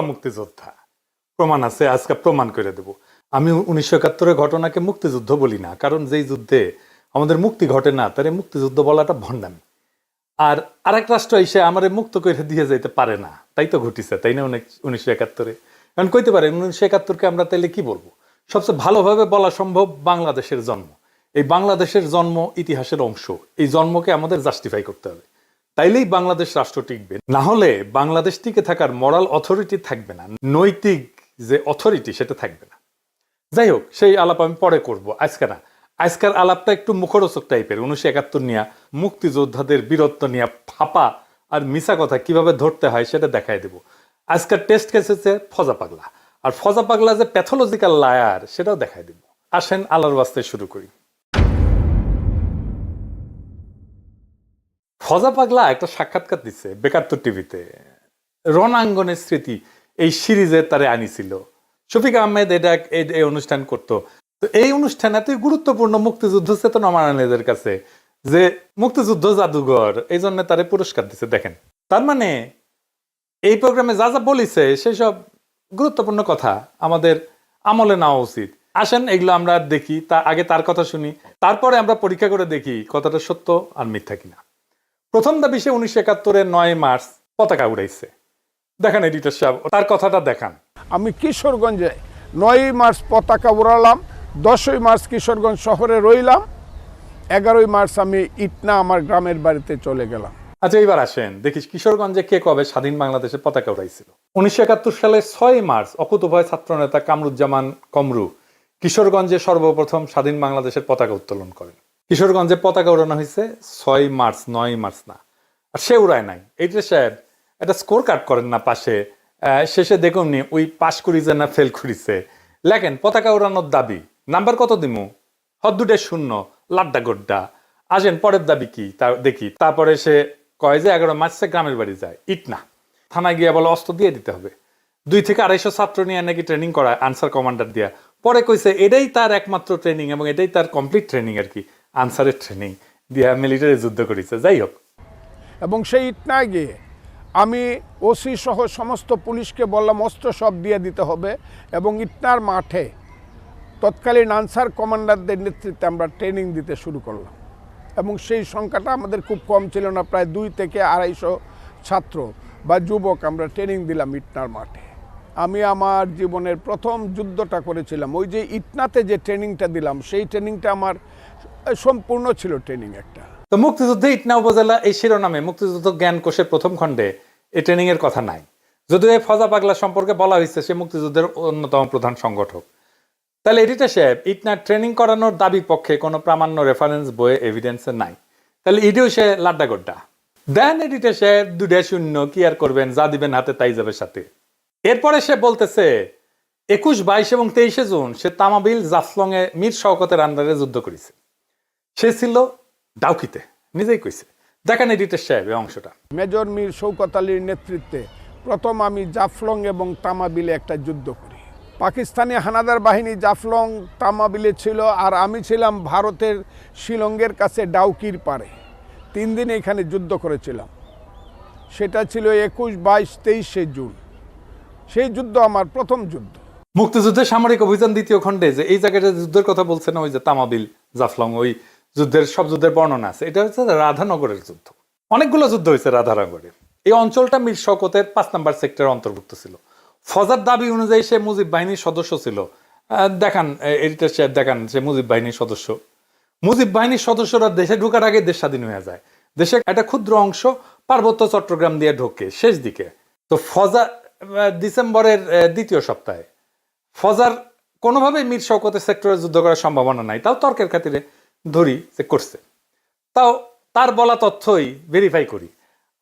মুক্তিযোদ্ধা প্রমাণ আছে, আজকে প্রমাণ করে দেব। আমি 1971-এর ঘটনাকে মুক্তিযুদ্ধ বলি না, কারণ যেই যুদ্ধে আমাদের মুক্তি ঘটে না তারে মুক্তিযুদ্ধ বলাটা ভণ্ডামি। আর আরেক রাষ্ট্র এসে আমার মুক্ত করে দিয়ে যেতে পারে না, তাই তো ঘটিছে, তাই না? 1971-এ কারণ কইতে পারে 1971-কে আমরা তাইলে কি বলবো? সবচেয়ে ভালোভাবে বলা সম্ভব বাংলাদেশের জন্ম। এই বাংলাদেশের জন্ম ইতিহাসের অংশ, এই জন্মকে আমাদের জাস্টিফাই করতে হবে, তাইলেই বাংলাদেশ রাষ্ট্র টিকবে। না হলে বাংলাদেশ টিকে থাকার মরাল অথরিটি থাকবে না, নৈতিক যে অথরিটি সেটা থাকবে না। যাই হোক, সেই আলাপ আমি পরে করব, আজকে না। আজকের আলাপটা একটু মুখরোচক টাইপের। 1971 নিয়ে মুক্তিযোদ্ধাদের বীরত্ব নিয়ে ফাপা আর মিছা কথা কিভাবে ধরতে হয় সেটা দেখাই দেব। আজকের টেস্ট কেস হচ্ছে ফজা পাগলা, আর ফজা পাগলা যে প্যাথোলজিক্যাল লায়ার সেটাও দেখাই দেব। আসেন আল্লাহর ওয়াস্তে শুরু করি। ফজা পাগলা একটা সাক্ষাৎকার দিচ্ছে বেকারত্ব টিভিতে। রণাঙ্গনের স্মৃতি এই সিরিজে তারে আনিছিল শফিক আহমেদ, এটা এই অনুষ্ঠান করতো। তো এই অনুষ্ঠান এতই গুরুত্বপূর্ণ মুক্তিযুদ্ধ চেতনা মারানের কাছে যে মুক্তিযুদ্ধ জাদুঘর এই জন্য তারে পুরস্কার দিচ্ছে। দেখেন, তার মানে এই প্রোগ্রামে যা যা বলিছে সেসব গুরুত্বপূর্ণ কথা আমাদের আমলে নেওয়া উচিত। আসেন এগুলো আমরা দেখি, আগে তার কথা শুনি, তারপরে আমরা পরীক্ষা করে দেখি কথাটা সত্য আর মিথ্যা কিনা। প্রথম দাবি, সে 1971-এর 9 মার্চ পতাকা উড়াইছে। দেখেন এডিটর সাহেব, তার কথাটা দেখান। আমি কিশোরগঞ্জে 9 মার্চ পতাকা উড়ালাম, 10 মার্চ কিশোরগঞ্জ শহরে রইলাম, 11 মার্চ আমি ইটনা আমার গ্রামের বাড়িতে চলে গেলাম। আচ্ছা, এইবার আসেন দেখিস কিশোরগঞ্জে কে কবে স্বাধীন বাংলাদেশের পতাকা উড়াইছিল। 1971 সালের 6 মার্চ অকুতোভয় ছাত্রনেতা কামরুজ্জামান কমরু কিশোরগঞ্জে সর্বপ্রথম স্বাধীন বাংলাদেশের পতাকা উত্তোলন করেন। কিশোরগঞ্জে পতাকা উড়ানো হয়েছে 6 মার্চ, 9 মার্চ না। আর সে উড়ায় নাই। এইটা সাহেব একটা স্কোর কার্ড করেন না পাশে, শেষে দেখুন নি ওই পাস করিছে না ফেল করিছে, লেখেন পতাকা উড়ানোর দাবি, নাম্বার কত দিমু, হদ্দুটে 0, লাড্ডা গোড্ডা। আসেন পরের দাবি কি তা দেখি। তারপরে সে কয় যে 11 মার্চে গ্রামের বাড়ি যায়, ইটনা থানায় গিয়ে বলে অস্ত্র দিয়ে দিতে হবে। 200 থেকে 250 ছাত্র নিয়ে নাকি ট্রেনিং করায় আনসার কমান্ডার দিয়া। পরে কইছে এটাই তার একমাত্র ট্রেনিং এবং এটাই তার কমপ্লিট ট্রেনিং আর কি, আনসারের ট্রেনিং দিয়া মিলিটারি যুদ্ধ করেছে। যাই হোক, এবং সেই ইটনায় গিয়ে আমি ওসি সহ সমস্ত পুলিশকে বললাম অস্ত্র সব দিয়ে দিতে হবে, এবং ইটনার মাঠে তৎকালীন আনসার কমান্ডারদের নেতৃত্বে আমরা ট্রেনিং দিতে শুরু করলাম। এবং সেই সংখ্যাটা আমাদের খুব কম ছিল না, প্রায় 2 থেকে 250 ছাত্র বা যুবক আমরা ট্রেনিং দিলাম ইটনার মাঠে। আমি আমার জীবনের প্রথম যুদ্ধটা করেছিলাম। ওই যে ইটনাতে যে ট্রেনিংটা দিলাম সেই ট্রেনিংটা আমার সম্পূর্ণ ছিল ট্রেনিং একটা। তো মুক্তিযুদ্ধে ইটনা উপজেলা এই শিরোনামে মুক্তিযুদ্ধ জ্ঞান কোষের প্রথম খণ্ডে এই ট্রেনিং এর কথা নাই। যদিও এই ফজা পাগলা সম্পর্কে বলা হয়েছে সে মুক্তিযুদ্ধের অন্যতম প্রধান সংগঠক। তাহলে এডিটর সাহেব, ইটনা ট্রেনিং করানোর দাবির পক্ষে কোনো প্রামাণ্য রেফারেন্স বইয়ে এভিডেন্সে নাই, তাহলে ইডিও সে লাড্ডা গোড্ডা দেন। এডিটর সাহেব 2-0, কি আর করবেন, যা দিবেন হাতে তাই যাবে সাথে। এরপরে সে বলতেছে 21, 22 এবং 23 জুন সে তামাবিল জাফলং এ মীর শওকতের আন্ডারে যুদ্ধ করেছে। সে ছিল ডাউকিতে, নিজেই কইছে। দেখেন এডিটর সাহেব এই অংশটা। মেজর মীর শওকত আলীর নেতৃত্বে প্রথম আমি জাফলং এবং তামাবিলে একটা যুদ্ধ করি। পাকিস্তানি হানাদার বাহিনী জাফলং তামাবিলে ছিল, আর আমি ছিলাম ভারতের শিলংয়ের কাছে ডাউকির পারে। 3 দিন এখানে যুদ্ধ করেছিলাম। সেটা ছিল 21, 22, 23 জুন। সেই যুদ্ধ আমার প্রথম যুদ্ধ। মুক্তিযুদ্ধের সামরিক অভিযান 2য় খণ্ডে যে এই জায়গাটা যুদ্ধের কথা বলছে না, ওই যে তামাবিল জাফলং, ওই যুদ্ধের সব যুদ্ধের বর্ণনা আছে। এটা হচ্ছে রাধানগরের যুদ্ধ। অনেকগুলো যুদ্ধ হয়েছে রাধানগরের। এই অঞ্চলটা মীর শওকতের 5 নম্বর সেক্টরের অন্তর্ভুক্ত ছিল। ফজার দাবি অনুযায়ী সে মুজিব বাহিনীর সদস্য ছিল। দেখান এডিটর সাহেব, দেখান সে মুজিব বাহিনীর সদস্য। মুজিব বাহিনীর সদস্যরা দেশে ঢোকার আগে দেশ স্বাধীন হয়ে যায়। দেশের একটা ক্ষুদ্র অংশ পার্বত্য চট্টগ্রাম দিয়ে ঢোকে শেষ দিকে। তো ফজা ডিসেম্বরের 2য় সপ্তাহে ফজার কোনোভাবেই মীর শওকতের সেক্টরে যুদ্ধ করার সম্ভাবনা নাই, তাও তর্কের খাতিরে ধরি যে করছে। তাও তার বলা তথ্যই ভেরিফাই করি।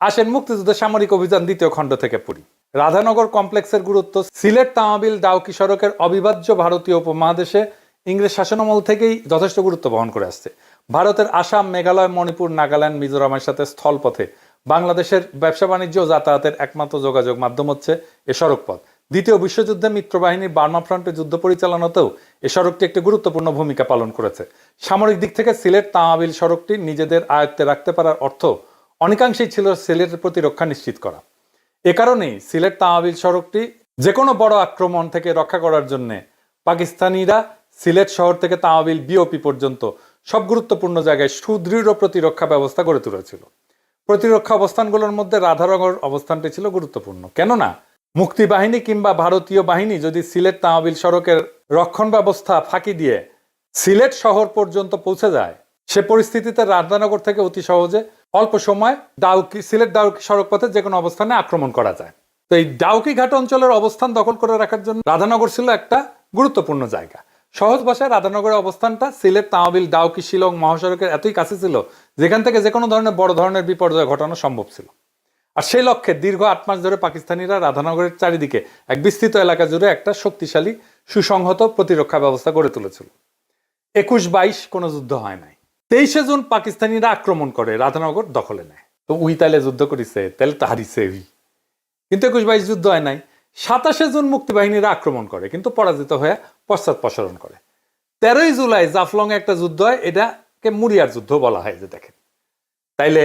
আসেন মুক্তিযুদ্ধের সামরিক অভিযান 2য় খণ্ড থেকে পড়ি। রাধানগর কমপ্লেক্সের গুরুত্ব সিলেট তামাবিল ডাউকি সড়কের অবিভাজ্য ভারতীয় উপমহাদেশে ইংরেজ শাসনামল থেকেই যথেষ্ট গুরুত্ব বহন করে আসছে। ভারতের আসাম, মেঘালয়, মণিপুর, নাগাল্যান্ড, মিজোরামের সাথে স্থলপথে বাংলাদেশের ব্যবসা বাণিজ্য ও যাতায়াতের একমাত্র যোগাযোগ মাধ্যম হচ্ছে এ সড়কপথ। 2য় বিশ্বযুদ্ধে মিত্রবাহিনীর বার্মা ফ্রন্টে যুদ্ধ পরিচালনাতেও এ সড়কটি একটি গুরুত্বপূর্ণ ভূমিকা পালন করেছে। সামরিক দিক থেকে সিলেট তামাবিল সড়কটি নিজেদের আয়ত্তে রাখতে পারার অর্থ অনেকাংশেই ছিল সিলেটের প্রতিরক্ষা নিশ্চিত করা। এ কারণেই সিলেট তামাবিল সড়কটি যে কোনো বড় আক্রমণ থেকে রক্ষা করার জন্য পাকিস্তানিরা সিলেট শহর থেকে তামাবিল বিওপি পর্যন্ত সব গুরুত্বপূর্ণ জায়গায় সুদৃঢ় প্রতিরক্ষা ব্যবস্থা গড়ে তুলেছিল। প্রতিরক্ষা অবস্থানগুলোর মধ্যে রাধানগর অবস্থানটি ছিল গুরুত্বপূর্ণ। কেননা মুক্তিবাহিনী কিংবা ভারতীয় বাহিনী যদি সিলেট তামাবিল সড়কের রক্ষণ ব্যবস্থা ফাঁকি দিয়ে সিলেট শহর পর্যন্ত পৌঁছে যায়, সে পরিস্থিতিতে রাধানগর থেকে অতি সহজে অল্প সময় সিলেট ডাউকি সড়ক পথে যে কোনো অবস্থানে আক্রমণ করা যায়। তো এই ডাউকি ঘাট অঞ্চলের অবস্থান দখল করে রাখার জন্য রাধানগর ছিল একটা গুরুত্বপূর্ণ জায়গা। সহজ ভাষায় রাধানগরের অবস্থানটা সিলেট তামাবিল ডাউকি শিলং মহাসড়কের এতই কাছে ছিল যেখান থেকে যে কোনো ধরনের বড় ধরনের বিপর্যয় ঘটানো সম্ভব ছিল। আর সেই লক্ষ্যে দীর্ঘ 8 মাস ধরে পাকিস্তানিরা রাধানগরের চারিদিকে এক বিস্তৃত এলাকা জুড়ে একটা শক্তিশালী সুসংহত প্রতিরক্ষা ব্যবস্থা গড়ে তুলেছিল। 21-22 কোনো যুদ্ধ হয় নাই। 23শে জুন পাকিস্তানিরা আক্রমণ করে রাধানগর দখলে নেয়। তো উই তাইলে যুদ্ধ করিছে, তাহলে তো হারিছে উই, কিন্তু 21-22 যুদ্ধ হয় নাই। 27শে জুন মুক্তিবাহিনীরা আক্রমণ করে কিন্তু পরাজিত হয়ে পশ্চাৎপসরণ করে। 13ই জুলাই জাফলং এ একটা যুদ্ধ হয়, এটাকে মুরিয়ার যুদ্ধ বলা হয়। যে দেখেন, তাইলে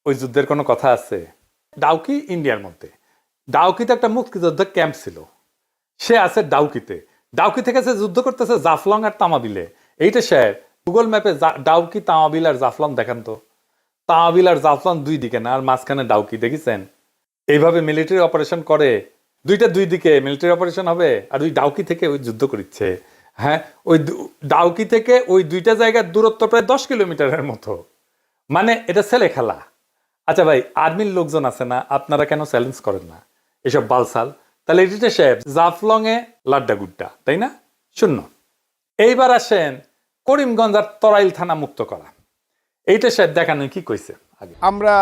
ওই যুদ্ধের কোনো কথা আছে? ডাউকি ইন্ডিয়ার মধ্যে, ডাউকিতে একটা মুক্তিযুদ্ধ ক্যাম্প ছিল, সে আছে ডাউকিতে। ডাউকি থেকে সে যুদ্ধ করতেছে জাফলং আর তামাবিলে। এইটা স্যার গুগল ম্যাপে ডাউকি তামাবিল আর জাফলং দেখান তো। তামাবিল আর জাফলং দুই দিকে না, আর মাঝখানে ডাউকি, দেখেছেন? এইভাবে মিলিটারি অপারেশন করে, দুই দিকে মিলিটারি অপারেশন হবে, আর ওই ডাউকি থেকে ওই যুদ্ধ করছে। হ্যাঁ, ওই ডাউকি থেকে ওই দুইটা জায়গার দূরত্ব প্রায় 10 কিলোমিটারের মতো। মানে এটা ছেলে খেলা। আচ্ছা ভাই, আর্মির লোকজন আছে না, আপনারা কেন চ্যালেঞ্জ করেন না এসব বালসাল? তাহলে এডিটর সাহেব, জাফলং এ লাড্ডা গুড্ডা, তাই না? শূন্য। এইবার আসেন করিমগঞ্জ আর তরাইল থানা মুক্ত করা। এইটা সাহেব দেখানো কি কইছে আগে? আমরা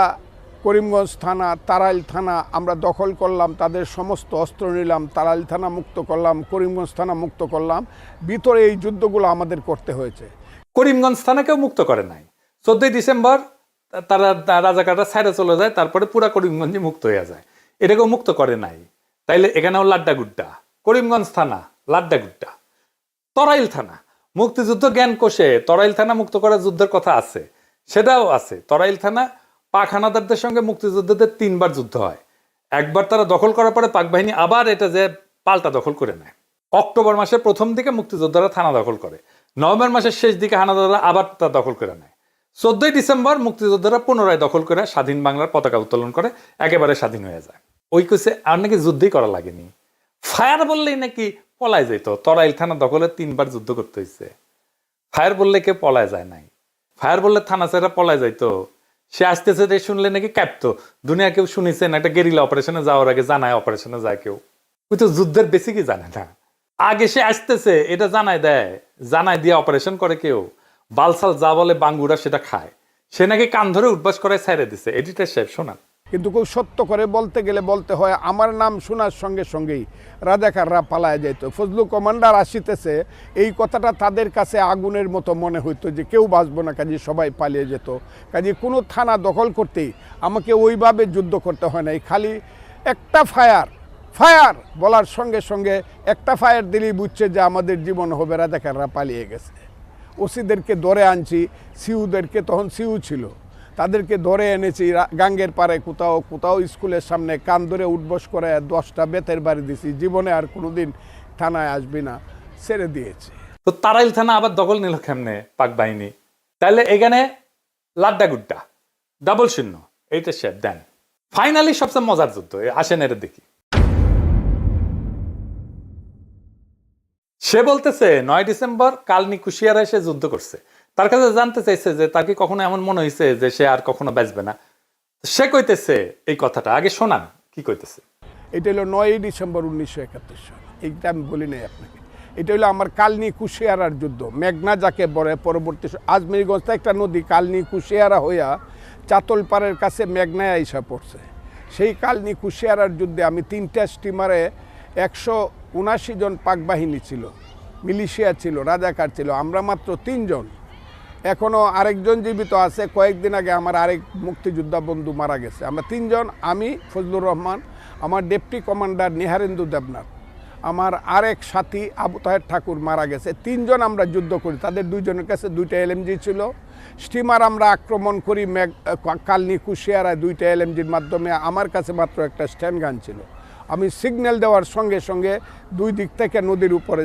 করিমগঞ্জ থানা, তারাইল থানা আমরা দখল করলাম, তাদের সমস্ত অস্ত্র নিলাম, তারাইল থানা মুক্ত করলাম, করিমগঞ্জ থানা মুক্ত করলাম। ভিতরে এই যুদ্ধগুলো আমাদের করতে হয়েছে। করিমগঞ্জ থানাকেও মুক্ত করে নাই। 14ই ডিসেম্বর তারা রাজাকাররা ছাইড়ে চলে যায়, তারপরে পুরা করিমগঞ্জে মুক্ত হয়ে যায়। এটাকেও মুক্ত করে নাই। তাইলে এখানেও লাড্ডা গুড্ডা। করিমগঞ্জ থানা লাড্ডা গুড্ডা। তরাইল থানা মুক্তিযুদ্ধ জ্ঞান কোষে তরাইল থানা মুক্ত করার যুদ্ধের কথা আছে, সেটাও আছে। তরাইল থানা পাক হানাদারদের সঙ্গে মুক্তিযুদ্ধদের 3 বার যুদ্ধ হয়। একবার তারা দখল করার পরে পাক বাহিনী আবার এটা যে পাল্টা দখল করে নেয়। অক্টোবর মাসের প্রথম দিকে মুক্তিযোদ্ধারা থানা দখল করে, নভেম্বর মাসের শেষ দিকে হানাদাররা আবার তা দখল করে নেয়। 14ই ডিসেম্বর মুক্তিযোদ্ধারা পুনরায় দখল করে স্বাধীন বাংলার পতাকা উত্তোলন করে, একেবারে স্বাধীন হয়ে যায়। ওই কোসে আর নাকি যুদ্ধই করা লাগেনি, ফায়ার বললেই নাকি পলায় যেত। তরাইল থানা দখলে 3 বার যুদ্ধ করতে হয়েছে। ফায়ার বললে কেউ পলায় যায় নাই। ফায়ার বললে থানা ছেড়া পলায় যাইতো। সে আসতেছে রে শুনলে নাকি কাঁপতো। দুনিয়া কেউ শুনেছেন একটা গেরিলা অপারেশনে যাওয়ার আগে জানায় অপারেশনে যায় কেউ? ওই তো যুদ্ধের বেশি কি জানে না। আগে সে আসতেছে এটা জানায় দেয়, জানায় দিয়ে অপারেশন করে কেউ। বালসাল যা বলে বাঙ্গুরা সেটা খায়। সে নাকি কান ধরে উঠবাস করে ছেড়ে দিছে। এডিটর সাহেব শোনান। কিন্তু খুব সত্য করে বলতে গেলে বলতে হয়, আমার নাম শোনার সঙ্গে সঙ্গেই রাজাকাররা পালায় যেত। ফজলু কমান্ডার আসিতেছে, এই কথাটা তাদের কাছে আগুনের মতো মনে হইতো যে কেউ বাঁচবো না, কাজে সবাই পালিয়ে যেত। কাজে কোনো থানা দখল করতেই আমাকে ওইভাবে যুদ্ধ করতে হয় নাই। খালি একটা ফায়ার বলার সঙ্গে সঙ্গে একটা ফায়ার দিলেই বুঝছে যে আমাদের জীবন হবে, রাজাকাররা পালিয়ে গেছে। ওসিদেরকে ধরে আনছি, সিউদেরকে, তখন সিউ ছিল, তাদেরকে ধরে এনেছি গাঙ্গের পাড়ে কোথাও স্কুলের সামনে কান ধরে উঠবস করে 10টা বেতের বাড়ি দিছি। জীবনে আর কোনোদিন থানায় আসবি না, ছেড়ে দিয়েছে। তো তারাইল থানা আবার দখল নিল কেমনে পাক বাহিনী? তাহলে এখানে লাড্ডা গুড্ডা, ডাবল শূন্য। এইটা শেপ দেন। ফাইনালি সবচেয়ে মজার যুদ্ধ, আসেন এর দেখি। সে বলতেছে 9 ডিসেম্বর কালনি কুশিয়ারা এসে যুদ্ধ করছে। তার কাছে জানতে চাইছে যে তার কি কখনো এমন মনে হয়েছে যে সে আর কখনো বাঁচবে না। সে কইতেছে এই কথাটা, আগে শোনান কি কইতেছে। এটা হলো 9ই ডিসেম্বর 1971 সাল। এইটা আমি বলি নাই আপনাকে। এটা হলো আমার কালনি কুশিয়ারার যুদ্ধ। মেঘনা যাকে বলে, পরবর্তী আজমিরগঞ্জ একটা নদী কালনি কুশিয়ারা হইয়া চাতলপাড়ের কাছে মেঘনায় আইসা পড়ছে। সেই কালনি কুশিয়ারার যুদ্ধে আমি 3টা স্টিমারে 179 জন পাক বাহিনী ছিল, মিলিশিয়া ছিল, রাজাকার ছিল, আমরা মাত্র 3 জন। এখনও আরেকজন জীবিত আছে। কয়েকদিন আগে আমার আরেক মুক্তিযোদ্ধা বন্ধু মারা গেছে। আমরা 3 জন, আমি ফজলুর রহমান, আমার ডেপুটি কমান্ডার নিহারেন্দু দেবনাথ, আমার আরেক সাথী আবু তাহের ঠাকুর মারা গেছে। 3 জন আমরা যুদ্ধ করি। তাদের 2 জনের কাছে 2টা LMG ছিল। স্টিমার আমরা আক্রমণ করি কালনি কুশিয়ারায় 2টা LMGর মাধ্যমে। আমার কাছে মাত্র একটা স্ট্যান্ড গান ছিল। আমি সিগন্যাল দেওয়ার সঙ্গে সঙ্গে দুই দিক থেকে নদীর উপরে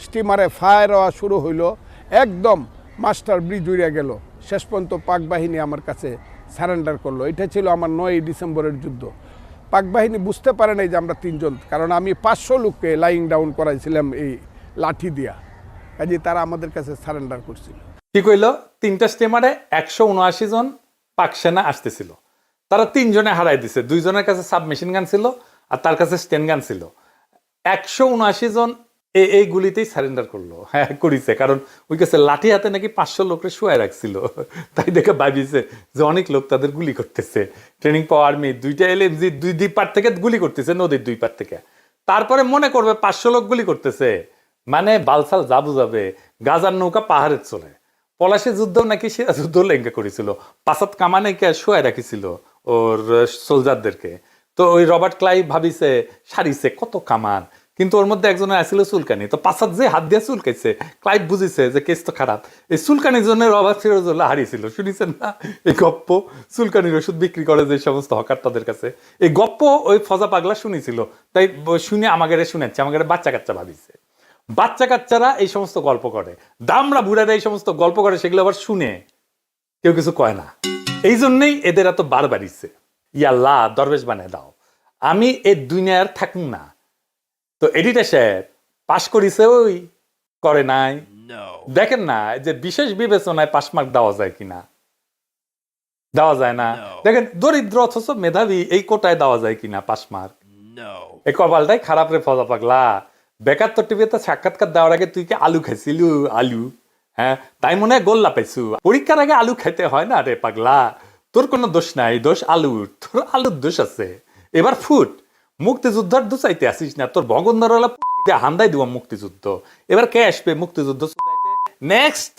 স্টিমারে ফায়ার হওয়া শুরু হইলো, একদম মাস্টার ব্রিজ উড়ে গেল। শেষ পর্যন্ত পাক বাহিনী আমার কাছে সারেন্ডার করলো। এটা ছিল আমার 9ই ডিসেম্বরের যুদ্ধ। পাক বাহিনী বুঝতে পারে নাই যে আমরা 3 জন, কারণ আমি 500 লোককে লাইং ডাউন করাইছিলাম এই লাঠি দিয়া, কাজে তারা আমাদের কাছে সারেন্ডার করছিল। কি কইলো? 3টা স্টিমারে 179 জন পাক সেনা আসতেছিল, তারা 3 জনে হারাই দিছে। 2 জনের কাছে সাবমেশিন গান ছিল আর তার কাছে স্টেন গান ছিল। 179 জন এই গুলিতেই সারেন্ডার করলো। হ্যাঁ করিছে, কারণ ওই কাছে লাঠি হাতে নাকি 500 লোকরে শুয়ে রাখছিল, তাই দেখে ভাবিছে যে অনেক লোক তাদের গুলি করতেছে। ট্রেনিং পাওয়া আর্মি 2টা LMG 2 পার থেকে গুলি করতেছে, নদীর 2 পার থেকে। তারপরে মনে করবে 500 লোক গুলি করতেছে, মানে বালসাল যা বুঝাবে। গাজার নৌকা পাহাড়ের চলে। পলাশী যুদ্ধ নাকি সে যুদ্ধ লেঙ্গা করেছিল, 5 কামানে শুয়ে রাখিছিল ওর সোলজারদেরকে। তো ওই রবার্ট ক্লাইভ ভাবিছে সারিছে কত কামান, কিন্তু ওর মধ্যে একজনের আসছিল চুলকানি। তো 5 যে হাত দিয়ে চুলকাইছে, ক্লাইভ বুঝিছে যে কেস তো খারাপ। এই চুলকানির জন্য রবার্ট ফিরোজুল্লাহ হারিয়েছিল। শুনিছেন না এই গপ্প? চুলকানির ওষুধ বিক্রি করে যে সমস্ত হকার তাদের কাছে, এই গপ্প ওই ফজা পাগলা শুনেছিল। তাই শুনে আমাকে শুনেছে, আমাকে বাচ্চা কাচ্চা ভাবিছে। বাচ্চা কাচ্চারা এই সমস্ত গল্প করে, দামরা বুড়ারা এই সমস্ত গল্প করে, সেগুলো আবার শুনে কেউ কিছু কয় না। এই জন্যই এদের এত বার বাড়িছে। ইয়াল্লাহ দরবেশ বানায় দাও, আমি এই দুনিয়ার থাকুন না। তো এডিটার সাহেব পাশ করিছে, ওই করে নাই। দেখেন না যে বিশেষ বিবেচনায় পাশ মার্ক দেওয়া যায় কিনা, দেওয়া যায় না। দেখেন দরিদ্র অথচ মেধাবী, এই কোটায় দেওয়া যায় কিনা পাশ মার্ক। এই কপালটাই খারাপ রে ফজা পাগলা। বেকার তোর টিভিতে সাক্ষাৎকার দেওয়ার আগে তুই কি আলু খাইছিল? আলু, হ্যাঁ তাই মনে হয় গোল্লা পাইছু। পরীক্ষার আগে আলু খাইতে হয় না রে পাগলা। তোর কোনো দোষ নাই, দোষ আলুর। তোর আলুর দোষ আছে। এবার ফুট, মুক্তিযুদ্ধের দুচাইতে আসিস না। তোর ভগন্দর হান্দাই দিব মুক্তিযুদ্ধ। এবার কে আসবে মুক্তিযুদ্ধ? নেক্সট।